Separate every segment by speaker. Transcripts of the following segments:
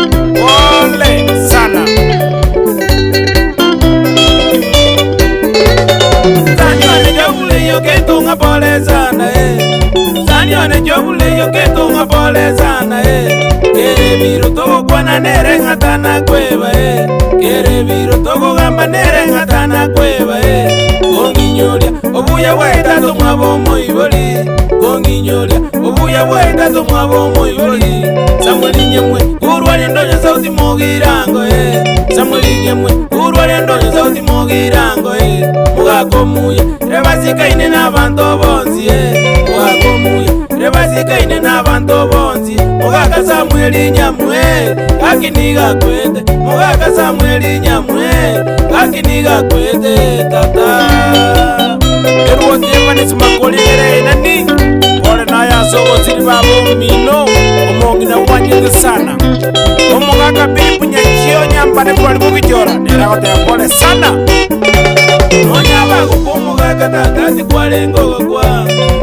Speaker 1: Ole sana. Sanyone jobule yo que tunga pole sana Sanyone jobule yo que tunga pole sana Kere viro togo kwana nere ngatana kweba Kere viro togo gamba nere ngatana kweba Konginyolia obuya weta to mwabo moiboli Konginyolia obuya weta to mwabo moiboli Samueli nyemwe urwali ndonyo sauti mogirango Samueli nyemwe urwali ndonyo sauti mogirango Mugako muya rebasika ine n'abantu bonzi Mugako muya rebasika ine n'abantu bonzi Mugaka Samueli nyamwe kakiniga kwete Mugaka Samueli nyamwe kakiniga kwete tata Eruo tiemba nisimakolire inani Pole na ya sogo siri babo mino Omongi na wanyenge sana Omogaka bipu nyachio nyambane kwa libu kijora Neragote ya pole sana Nonyaba kupumugaka tatati kwa lengogo kwa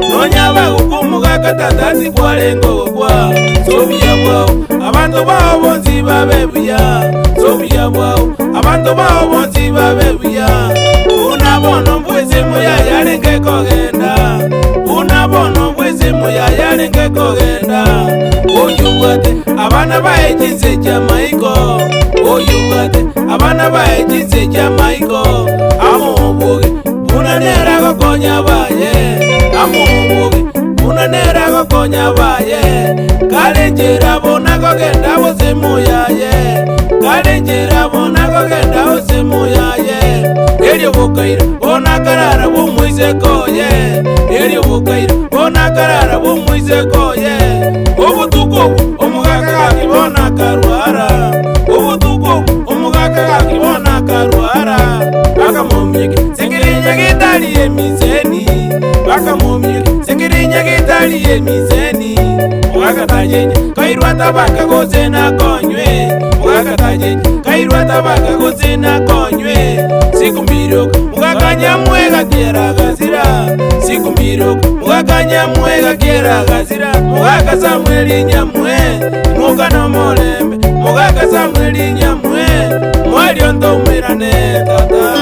Speaker 1: Nonyaba kupumugaka tatati kwa lengogo kwa Sobia bwao abantu bao bonzi babebuya Sobia bwao abantu bao bonzi babebuya Unabono mbwezi muya yalenge kogenda Unabono mbwezi muya yalenge kogenda Oyubwate abana baejize Jamaiko Oyubwate abana baejize Jamaiko Amubuge unanera gokonya baye Amubuge unanera gokonya baye Kalenjira bona kogenda buzimu yaye Kalenjira bona kogenda buzimu yaye Elio bukaira bona karara bumuize koye Elio bukaira bona karara bumuize koye Obutuko omugaka kakibona karuara Obutuko omugaka kakibona karuara Baka momyeke sengirinya gitali emizeni Baka momyeke sengirinya gitali emizeni Mugaka tajenya kairwa tabaka gozena konywe Mugaka tajenya kairwa tabaka gozena konywe Siku mbiroka mugaka nyamwega kiera gazira Siku mbiroka mugaka nyamwega kiera gazira Mugaka Samueli nyamwe muka no molembe Mugaka Samueli nyamwe mwali ondo umirane tata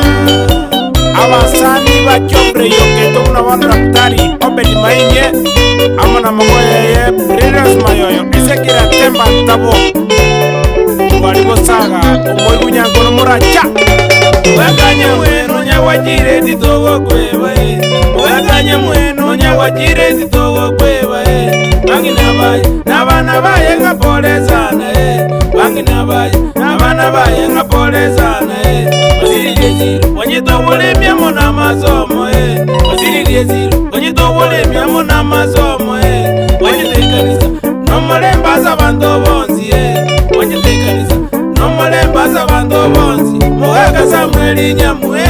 Speaker 1: Abasani bachombre yoketo unawanda daktari Obedi mainye Amana magoye Briras mayoyo Esekira temba tabo Walibo saga Umoigu nyangono muracha Mwakanya mweno nyawajire ditogo kweba Mwakanya mweno nyawajire ditogo kweba Bangi nabaye Nabana baye nga pole sana Bangi nabaye Nabana baye nga pole sana Wasiri lieziro Wanyito wole miamo na masomo Wasiri lieziro Wanyito wole miamo na masomo Wanyite kanisa Nomolemba sa bando bonzi Wanyite kanisa Nomolemba sa bando bonzi Mugaka Samueli nyamwe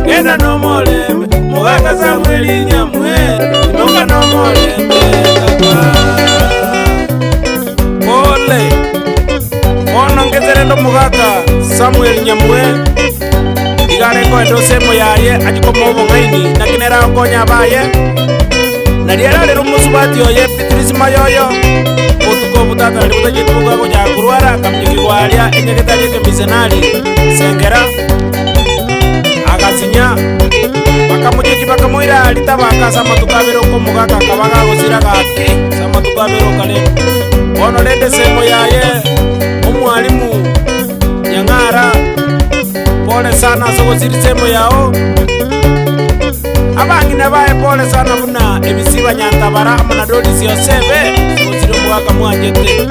Speaker 1: Genda nomolembe Mugaka Samueli nyamwe Nuka nomolembe Ole Ono ngezerendo mugaka Samueli nyamwe Igare ko endo semo yaye Ajiko mobo ngaini Nakinera konya baye Nadiera lero musubati oye Petrisi mayoyo Utuko butata Libuta jitubuga koja kuruara Kamjiki walia Enyeketali kemisenali Sengera Agasinya Bakamujeji bakamuira Alitabaka sama tukabero Komugaka kabaga gozira gaki Sama tukabero kale Ono lende semo yaye Omwalimu Nyangara Pole sana soko ziri semo yao Abangi nabaye pole sana muna Ebisiba nyantabara Amana dodi siyo sebe Soko ziri mwaka mwajete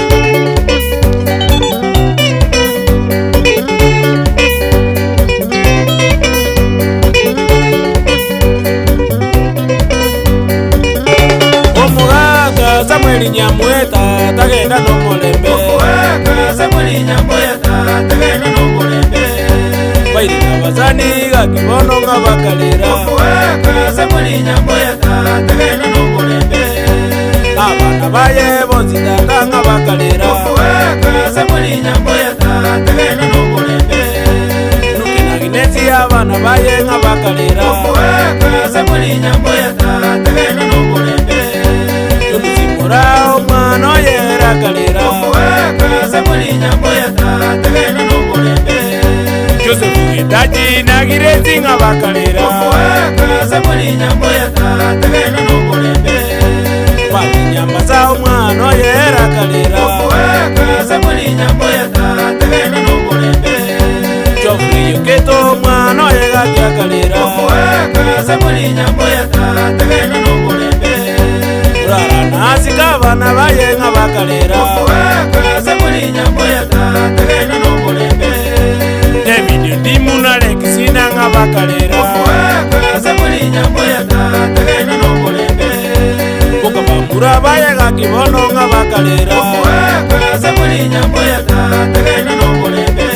Speaker 1: Omugaka Samueli nyamweta Tagenda no molembe Omugaka Samueli nyamweta Tagenda no molembe Bairi nabazani gakibono nga bakalera Omugaka Samueli nyamweta Tagenda no molembe Abana baye bonzi tata nga bakalera Omugaka Samueli nyamweta Tagenda no molembe Nukina ginezi abana baye nga bakalera Omugaka Taji na gireti nga bakalera
Speaker 2: Kaza muri nyambo ya tata gena n'omulembe
Speaker 1: Pati nyamba za umwana yera kalera
Speaker 2: Kaza muri nyambo ya tata gena n'omulembe
Speaker 1: Jofri yuketo umwana yega kalera
Speaker 2: Kaza muri nyambo ya tata gena n'omulembe
Speaker 1: Urara nasi kabana baye nga bakalera
Speaker 2: Kaza muri nyambo ya tata gena n'omulembe
Speaker 1: David Dimuna lekisina nga bakalera
Speaker 2: Kaza muri nyambo ya tata gena n'omulembe
Speaker 1: Boka bamura baye ga kibono nga bakalera
Speaker 2: Kaza muri nyambo ya tata gena n'omulembe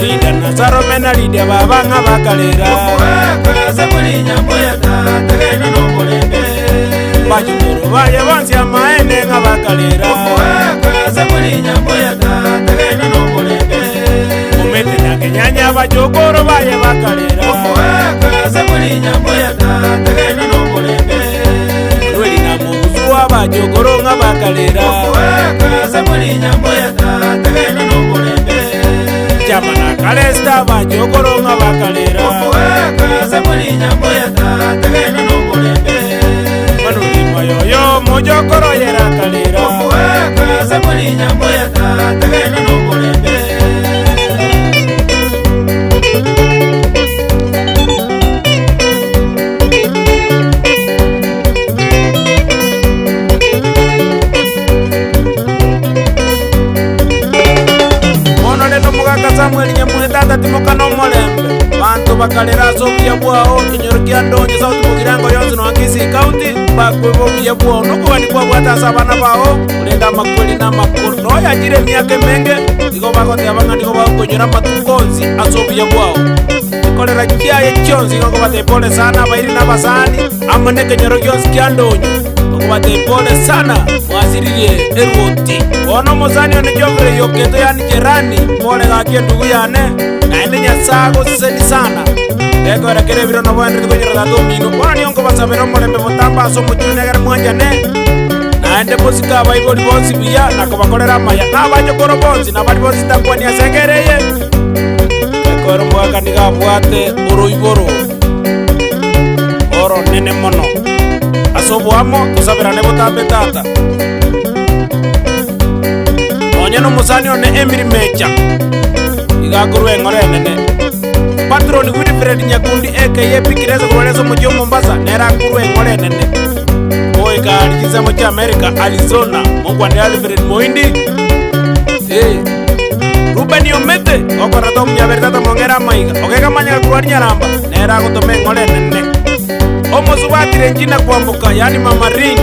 Speaker 1: Lida Nazaro mena lida baba nga bakalera
Speaker 2: Kaza muri nyambo ya tata gena n'omulembe
Speaker 1: Bajumuru baye bansi amaene nga bakalera
Speaker 2: Kaza muri nyambo ya tata gena n'omulembe
Speaker 1: Umete na kenyanya bajokoro baye bakalera
Speaker 2: Kaza muri nyambo ya tata gena n'omulembe
Speaker 1: Lweli na muguzua bajokoro nga bakalera
Speaker 2: Kaza muri nyambo ya tata gena n'omulembe
Speaker 1: Chama na kalesta bajokoro nga bakalera
Speaker 2: Kaza muri nyambo ya tata gena n'omulembe
Speaker 1: Manulima yoyo mojokoro yera kalera
Speaker 2: Kaza muri nyambo ya tata gena n'omulembe
Speaker 1: Samuel Nyamwetata timoka no molembe Bantu bakalera so buya bwao kinyoro kya ndonje sauti mugirango yonzi no Angisi County bakwebo buya bwao no kubani kwa bwata sabana bao ulenda makweli na makuru no yajire myake menge iko bako tabanga ndiko bakonyora matukonzi aso buya bwao kolera kya chonzi ko bate pole sana bairi na basani amane kinyoro yonzi kya ndonje ko bate pole sana mwasiririe erwoti ono mozani one jovre yoketo yani jerani pole gake ndugu yane naende nyasago seni sana eko era kere biro no bwandri konyora dato mino bona nionko basabero molembe motamba so mutune gare mwanjane naende musika baiboli bonsi biya nakobakolera maya nabanyokoro bonsi nabali bonsi takwani asengereye eko era mwaka nigabwate uruiboro oro nene mono asobwamo tusabirane botambe tata Onyeno musani one Emiri Mecha Igakuru engore nene Patroni Wilfred Nyakundi aka Pikireza kuwelezo mujio Mombasa Nera kuru engore nene Oe kaalikiza moja Amerika Arizona Mungu ande Alfred Moindi Ruben Yomete Okora tomu nyaberitata mongera maiga Okeka manya kuruari nyaramba Nera kutome engore nene Omo subatire njina kuambuka Yani Mama Ring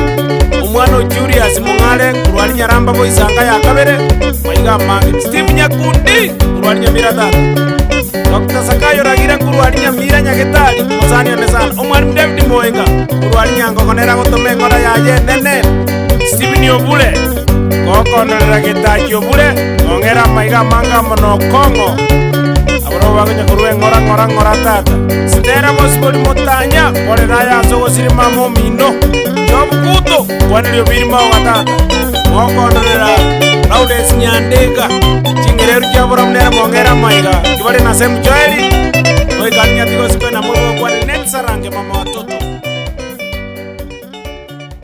Speaker 1: Umwano Julius Mungale kurwali nyaramba bo isanga ya kabere maiga mange Steve Nyakundi kurwali nyamira tata Dr. Sakayo Ragira kurwali nyamira nyagetali musani onesana Omwani David Moenga kurwali nyango konera gotome ngora ya ye nene Steve Niobule koko nera getaji obule ngongera maiga manga mono Kongo Abro bagonya kurwe ngora tata Stera Mosboli Motanya pole raya sogo sirima mo mindo Jobukuto wanelio birima watata Mokondolera Laudes Nyandeka Chingireru Jabora mnera mongera maiga Kibale na semu joeli Oigani nyatigo sikwe na mwewe kwa Nelsa range mama watoto